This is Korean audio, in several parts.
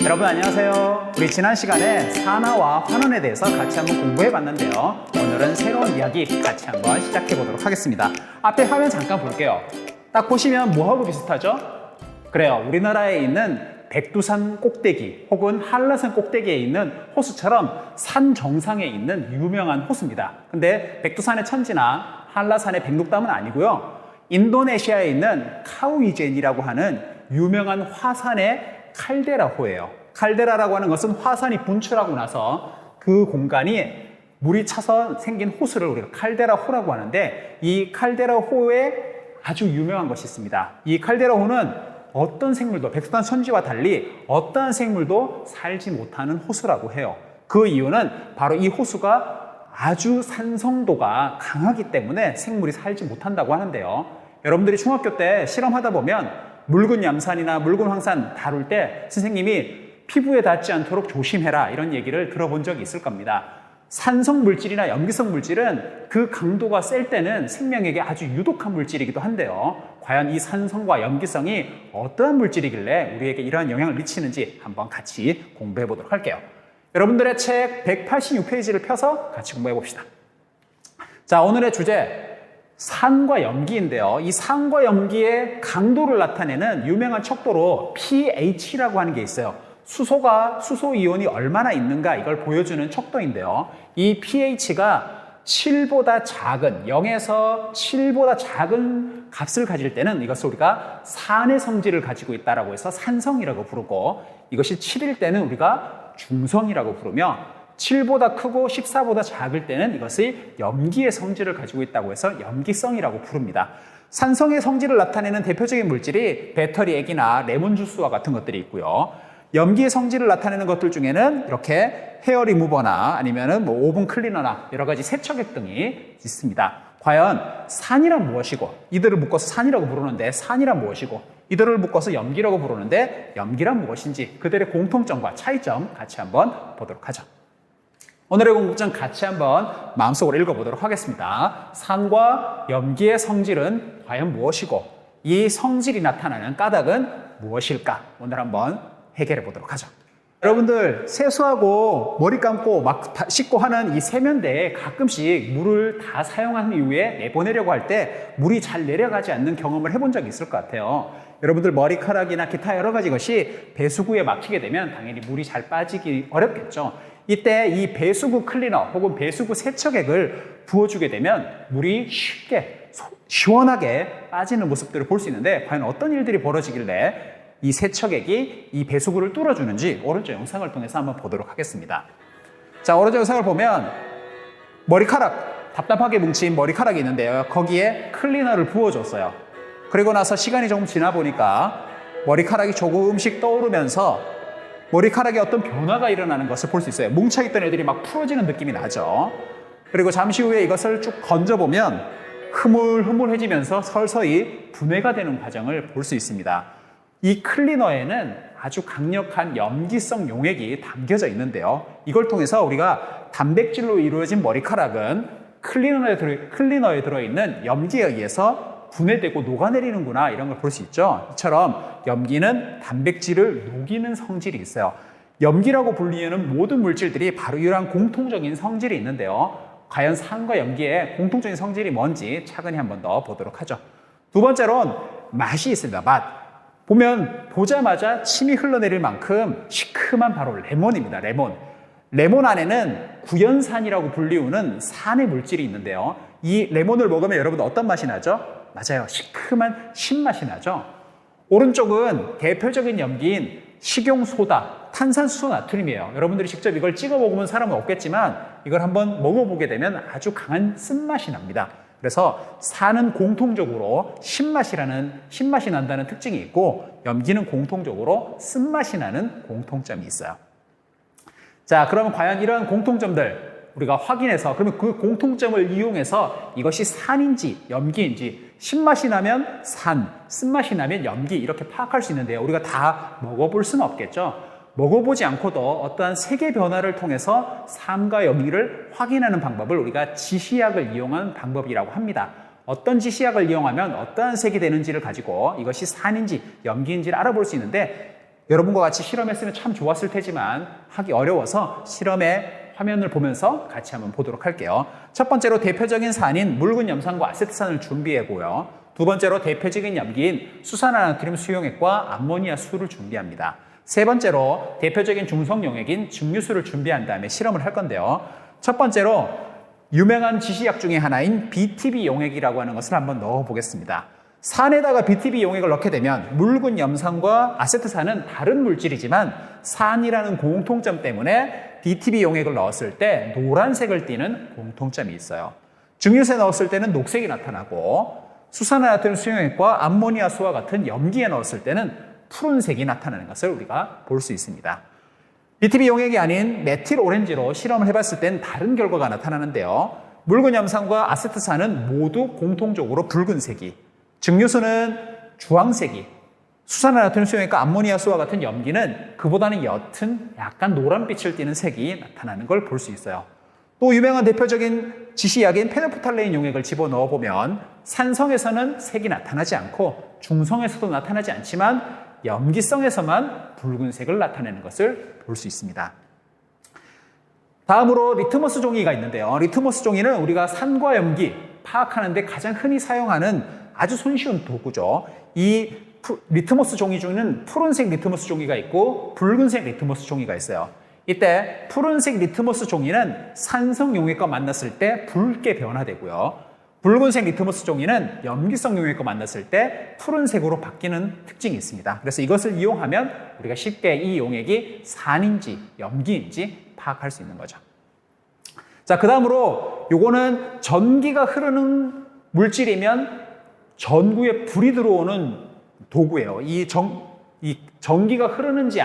여러분 안녕하세요. 우리 지난 시간에 산화와 환원에 대해서 같이 한번 공부해 봤는데요. 오늘은 새로운 이야기 같이 한번 시작해 보도록 하겠습니다. 앞에 화면 잠깐 볼게요. 딱 보시면 뭐하고 비슷하죠? 그래요. 우리나라에 있는 백두산 꼭대기 혹은 한라산 꼭대기에 있는 호수처럼 산 정상에 있는 유명한 호수입니다. 근데 백두산의 천지나 한라산의 백록담은 아니고요. 인도네시아에 있는 카우이젠이라고 하는 유명한 화산의 칼데라호예요. 칼데라라고 하는 것은 화산이 분출하고 나서 그 공간이 물이 차서 생긴 호수를 우리가 칼데라호라고 하는데, 이 칼데라호에 아주 유명한 것이 있습니다. 이 칼데라호는 어떤 생물도, 백두산 천지와 달리 어떠한 생물도 살지 못하는 호수라고 해요. 그 이유는 바로 이 호수가 아주 산성도가 강하기 때문에 생물이 살지 못한다고 하는데요. 여러분들이 중학교 때 실험하다 보면 묽은 얌산이나 묽은 황산 다룰 때 선생님이 피부에 닿지 않도록 조심해라 이런 얘기를 들어본 적이 있을 겁니다. 산성 물질이나 염기성 물질은 그 강도가 셀 때는 생명에게 아주 유독한 물질이기도 한데요. 과연 이 산성과 염기성이 어떠한 물질이길래 우리에게 이러한 영향을 미치는지 한번 같이 공부해 보도록 할게요. 여러분들의 책 186페이지를 펴서 같이 공부해 봅시다. 자, 오늘의 주제 산과 염기인데요. 이 산과 염기의 강도를 나타내는 유명한 척도로 pH라고 하는 게 있어요. 수소 이온이 얼마나 있는가 이걸 보여주는 척도인데요. 이 pH가 7보다 작은, 0에서 7보다 작은 값을 가질 때는 이것을 우리가 산의 성질을 가지고 있다고 해서 산성이라고 부르고, 이것이 7일 때는 우리가 중성이라고 부르며, 7보다 크고 14보다 작을 때는 이것을 염기의 성질을 가지고 있다고 해서 염기성이라고 부릅니다. 산성의 성질을 나타내는 대표적인 물질이 배터리액이나 레몬주스와 같은 것들이 있고요. 염기의 성질을 나타내는 것들 중에는 이렇게 헤어 리무버나 아니면은 오븐 클리너나 여러 가지 세척액 등이 있습니다. 과연 산이란 무엇이고, 이들을 묶어서 산이라고 부르는데 산이란 무엇이고, 이들을 묶어서 염기라고 부르는데 염기란 무엇인지, 그들의 공통점과 차이점 같이 한번 보도록 하죠. 오늘의 공부점 같이 한번 마음속으로 읽어보도록 하겠습니다. 산과 염기의 성질은 과연 무엇이고, 이 성질이 나타나는 까닭은 무엇일까? 오늘 한번 해결해 보도록 하죠. 여러분들 세수하고 머리 감고 막 씻고 하는 이 세면대에 가끔씩 물을 다 사용한 이후에 내보내려고 할 때 물이 잘 내려가지 않는 경험을 해본 적이 있을 것 같아요. 여러분들 머리카락이나 기타 여러 가지 것이 배수구에 막히게 되면 당연히 물이 잘 빠지기 어렵겠죠. 이때 이 배수구 클리너 혹은 배수구 세척액을 부어주게 되면 물이 쉽게 시원하게 빠지는 모습들을 볼 수 있는데, 과연 어떤 일들이 벌어지길래 이 세척액이 이 배수구를 뚫어주는지 오른쪽 영상을 통해서 한번 보도록 하겠습니다. 자, 오른쪽 영상을 보면 머리카락, 답답하게 뭉친 머리카락이 있는데요. 거기에 클리너를 부어줬어요. 그리고 나서 시간이 조금 지나 보니까 머리카락이 조금씩 떠오르면서 머리카락에 어떤 변화가 일어나는 것을 볼 수 있어요. 뭉쳐있던 애들이 막 풀어지는 느낌이 나죠. 그리고 잠시 후에 이것을 쭉 건져보면 흐물흐물해지면서 서서히 분해가 되는 과정을 볼 수 있습니다. 이 클리너에는 아주 강력한 염기성 용액이 담겨져 있는데요. 이걸 통해서 우리가 단백질로 이루어진 머리카락은 클리너에 들어있는 염기에 의해서 분해되고 녹아내리는구나, 이런 걸 볼 수 있죠. 이처럼 염기는 단백질을 녹이는 성질이 있어요. 염기라고 불리는 모든 물질들이 바로 이러한 공통적인 성질이 있는데요. 과연 산과 염기의 공통적인 성질이 뭔지 차근히 한번 더 보도록 하죠. 두 번째로는 맛이 있습니다. 맛. 보면 보자마자 침이 흘러내릴 만큼 시큼한 바로 레몬입니다. 레몬 안에는 구연산이라고 불리우는 산의 물질이 있는데요. 이 레몬을 먹으면 여러분 어떤 맛이 나죠? 맞아요. 시큼한 신맛이 나죠. 오른쪽은 대표적인 염기인 식용소다, 탄산수소 나트륨이에요. 여러분들이 직접 이걸 찍어 먹으면 사람은 없겠지만 이걸 한번 먹어보게 되면 아주 강한 쓴맛이 납니다. 그래서 산은 공통적으로 신맛이 난다는 특징이 있고, 염기는 공통적으로 쓴맛이 나는 공통점이 있어요. 자, 그러면 과연 이러한 공통점들 우리가 확인해서, 그러면 그 공통점을 이용해서 이것이 산인지 염기인지, 신맛이 나면 산, 쓴맛이 나면 염기, 이렇게 파악할 수 있는데요. 우리가 다 먹어볼 수는 없겠죠. 먹어보지 않고도 어떠한 세계 변화를 통해서 산과 염기를 확인하는 방법을 우리가 지시약을 이용한 방법이라고 합니다. 어떤 지시약을 이용하면 어떠한 색이 되는지를 가지고 이것이 산인지 염기인지를 알아볼 수 있는데, 여러분과 같이 실험했으면 참 좋았을 테지만 하기 어려워서 실험의 화면을 보면서 같이 한번 보도록 할게요. 첫 번째로 대표적인 산인 묽은 염산과 아세트산을 준비하고요. 두 번째로 대표적인 염기인 수산화나트륨 수용액과 암모니아 수를 준비합니다. 세 번째로 대표적인 중성용액인 증류수를 준비한 다음에 실험을 할 건데요. 첫 번째로 유명한 지시약 중에 하나인 BTB 용액이라고 하는 것을 한번 넣어 보겠습니다. 산에다가 BTB 용액을 넣게 되면 묽은 염산과 아세트산은 다른 물질이지만 산이라는 공통점 때문에 BTB 용액을 넣었을 때 노란색을 띠는 공통점이 있어요. 증류수에 넣었을 때는 녹색이 나타나고 수산화나트륨 수용액과 암모니아수와 같은 염기에 넣었을 때는 푸른색이 나타나는 것을 우리가 볼 수 있습니다. BTB 용액이 아닌 메틸 오렌지로 실험을 해봤을 땐 다른 결과가 나타나는데요. 묽은 염산과 아세트산은 모두 공통적으로 붉은색이, 증류수는 주황색이, 수산화나트륨 수용액과 암모니아수와 같은 염기는 그보다는 옅은 약간 노란빛을 띠는 색이 나타나는 걸 볼 수 있어요. 또 유명한 대표적인 지시약인 페노프탈레인 용액을 집어넣어 보면 산성에서는 색이 나타나지 않고 중성에서도 나타나지 않지만 염기성에서만 붉은색을 나타내는 것을 볼 수 있습니다. 다음으로 리트머스 종이가 있는데요. 리트머스 종이는 우리가 산과 염기 파악하는 데 가장 흔히 사용하는 아주 손쉬운 도구죠. 이 리트머스 종이 중에는 푸른색 리트머스 종이가 있고 붉은색 리트머스 종이가 있어요. 이때 푸른색 리트머스 종이는 산성 용액과 만났을 때 붉게 변화되고요. 붉은색 리트머스 종이는 염기성 용액과 만났을 때 푸른색으로 바뀌는 특징이 있습니다. 그래서 이것을 이용하면 우리가 쉽게 이 용액이 산인지 염기인지 파악할 수 있는 거죠. 자, 그 다음으로 요거는 전기가 흐르는 물질이면 전구에 불이 들어오는 도구예요. 이 전기가 흐르는지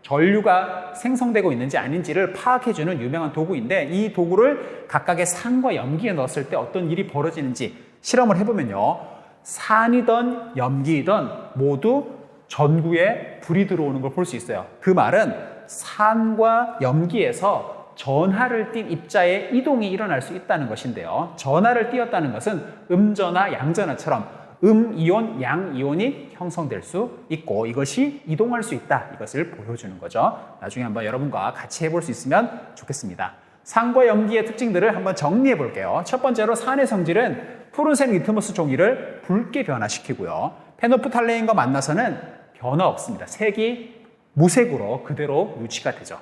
전류가 생성되고 있는지 아닌지를 파악해주는 유명한 도구인데 이 도구를 각각의 산과 염기에 넣었을 때 어떤 일이 벌어지는지 실험을 해보면요. 산이든 염기이든 모두 전구에 불이 들어오는 걸 볼 수 있어요. 그 말은 산과 염기에서 전하를 띤 입자의 이동이 일어날 수 있다는 것인데요. 전하를 띄었다는 것은 음전하, 양전하처럼 음이온, 양이온이 형성될 수 있고 이것이 이동할 수 있다. 이것을 보여주는 거죠. 나중에 한번 여러분과 같이 해볼 수 있으면 좋겠습니다. 산과 염기의 특징들을 한번 정리해 볼게요. 첫 번째로 산의 성질은 푸른색 리트머스 종이를 붉게 변화시키고요. 페노프탈레인과 만나서는 변화 없습니다. 색이 무색으로 그대로 유지가 되죠.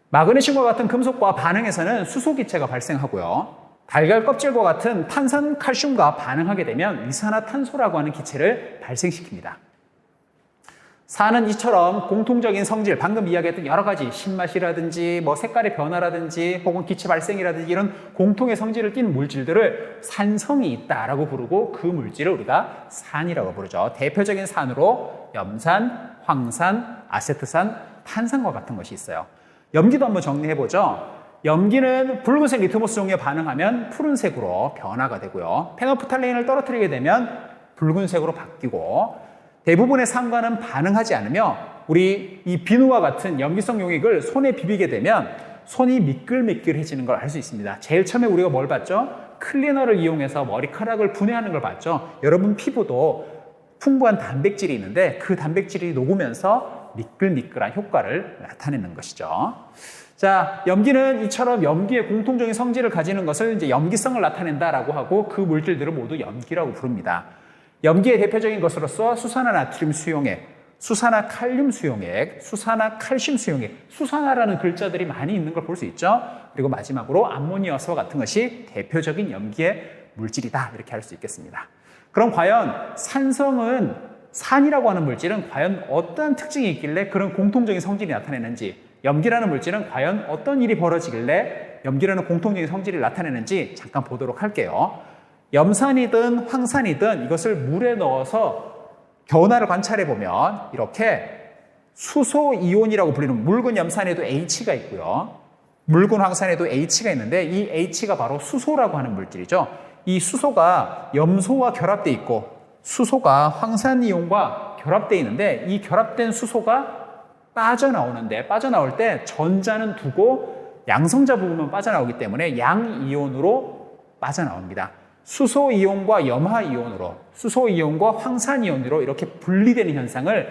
마그네슘과 같은 금속과 반응에서는 수소기체가 발생하고요. 달걀 껍질과 같은 탄산 칼슘과 반응하게 되면 이산화탄소라고 하는 기체를 발생시킵니다. 산은 이처럼 공통적인 성질, 방금 이야기했던 여러 가지 신맛이라든지 색깔의 변화라든지 혹은 기체 발생이라든지 이런 공통의 성질을 띤 물질들을 산성이 있다라고 부르고 그 물질을 우리가 산이라고 부르죠. 대표적인 산으로 염산, 황산, 아세트산, 탄산과 같은 것이 있어요. 염기도 한번 정리해보죠. 염기는 붉은색 리트머스 종이에 반응하면 푸른색으로 변화가 되고요. 페노프탈레인을 떨어뜨리게 되면 붉은색으로 바뀌고 대부분의 산과는 반응하지 않으며 우리 이 비누와 같은 염기성 용액을 손에 비비게 되면 손이 미끌미끌해지는 걸 알 수 있습니다. 제일 처음에 우리가 뭘 봤죠? 클리너를 이용해서 머리카락을 분해하는 걸 봤죠. 여러분 피부도 풍부한 단백질이 있는데 그 단백질이 녹으면서 미끌미끌한 효과를 나타내는 것이죠. 자, 염기는 이처럼 염기의 공통적인 성질을 가지는 것을 이제 염기성을 나타낸다라고 하고 그 물질들을 모두 염기라고 부릅니다. 염기의 대표적인 것으로서 수산화나트륨 수용액, 수산화칼륨 수용액, 수산화칼슘 수용액, 수산화라는 글자들이 많이 있는 걸 볼 수 있죠. 그리고 마지막으로 암모니아수와 같은 것이 대표적인 염기의 물질이다 이렇게 할 수 있겠습니다. 그럼 과연 산이라고 하는 물질은 과연 어떤 특징이 있길래 그런 공통적인 성질이 나타내는지, 염기라는 물질은 과연 어떤 일이 벌어지길래 염기라는 공통적인 성질을 나타내는지 잠깐 보도록 할게요. 염산이든 황산이든 이것을 물에 넣어서 변화를 관찰해 보면 이렇게 수소이온이라고 불리는 묽은 염산에도 H가 있고요. 묽은 황산에도 H가 있는데 이 H가 바로 수소라고 하는 물질이죠. 이 수소가 염소와 결합되어 있고 수소가 황산이온과 결합되어 있는데 이 결합된 수소가 빠져나올 때 전자는 두고 양성자 부분만 빠져나오기 때문에 양이온으로 빠져나옵니다. 수소이온과 염화이온으로, 수소이온과 황산이온으로 이렇게 분리되는 현상을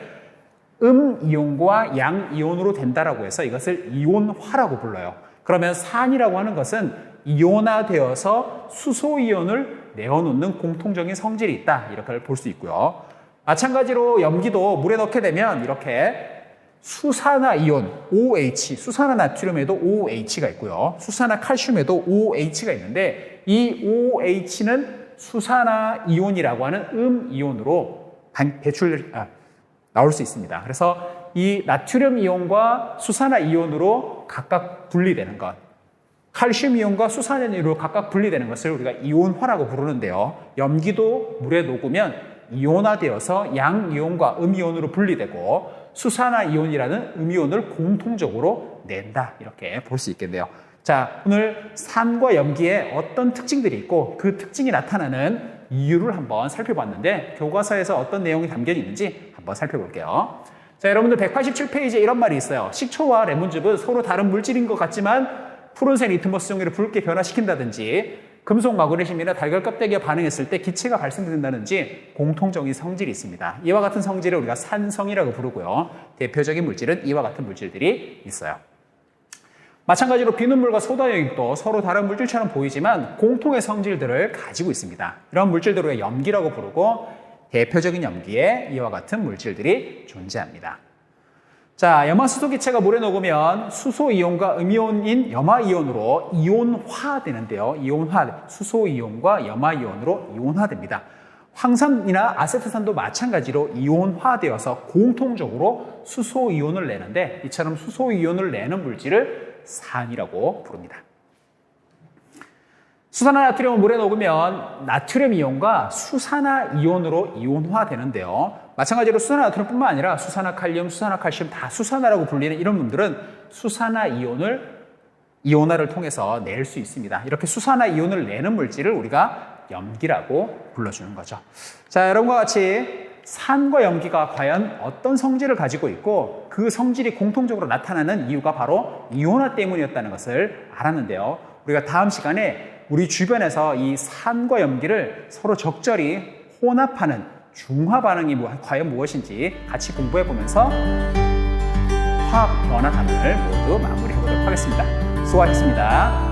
이온과 양 이온으로 된다라고 해서 이것을 이온화라고 불러요. 그러면 산이라고 하는 것은 이온화되어서 수소 이온을 내어놓는 공통적인 성질이 있다. 이렇게 볼 수 있고요. 마찬가지로 염기도 물에 넣게 되면 이렇게 수산화 이온 OH, 수산화 나트륨에도 OH가 있고요. 수산화 칼슘에도 OH가 있는데 이 OH는 수산화 이온이라고 하는 이온으로 나올 수 있습니다. 그래서 이 나트륨 이온과 수산화 이온으로 각각 분리되는 것, 칼슘 이온과 수산화 이온으로 각각 분리되는 것을 우리가 이온화라고 부르는데요. 염기도 물에 녹으면 이온화되어서 양 이온과 이온으로 분리되고 수산화 이온이라는 이온을 공통적으로 낸다. 이렇게 볼 수 있겠네요. 자, 오늘 산과 염기에 어떤 특징들이 있고 그 특징이 나타나는 이유를 한번 살펴봤는데 교과서에서 어떤 내용이 담겨 있는지 한번 살펴볼게요. 자, 여러분들 187페이지에 이런 말이 있어요. 식초와 레몬즙은 서로 다른 물질인 것 같지만 푸른색 리트머스 종이를 붉게 변화시킨다든지 금속 마그네슘이나 달걀 껍데기가 반응했을 때 기체가 발생된다든지 공통적인 성질이 있습니다. 이와 같은 성질을 우리가 산성이라고 부르고요. 대표적인 물질은 이와 같은 물질들이 있어요. 마찬가지로 비눗물과 소다용액도 서로 다른 물질처럼 보이지만 공통의 성질들을 가지고 있습니다. 이런 물질들을 우리가 염기라고 부르고 대표적인 염기에 이와 같은 물질들이 존재합니다. 자, 염화수소 기체가 물에 녹으면 수소 이온과 음이온인 염화 이온으로 이온화되는데요. 수소 이온과 염화 이온으로 이온화됩니다. 황산이나 아세트산도 마찬가지로 이온화되어서 공통적으로 수소 이온을 내는데 이처럼 수소 이온을 내는 물질을 산이라고 부릅니다. 수산화 나트륨은 물에 녹으면 나트륨 이온과 수산화 이온으로 이온화되는데요. 마찬가지로 수산화 나트륨뿐만 아니라 수산화 칼륨, 수산화 칼슘 다 수산화라고 불리는 이런 놈들은 수산화 이온화를 통해서 낼 수 있습니다. 이렇게 수산화 이온을 내는 물질을 우리가 염기라고 불러주는 거죠. 자, 여러분과 같이 산과 염기가 과연 어떤 성질을 가지고 있고 그 성질이 공통적으로 나타나는 이유가 바로 이온화 때문이었다는 것을 알았는데요. 우리가 다음 시간에 우리 주변에서 이 산과 염기를 서로 적절히 혼합하는 중화 반응이 과연 무엇인지 같이 공부해 보면서 화학 변화 단원을 모두 마무리해 보도록 하겠습니다. 수고하셨습니다.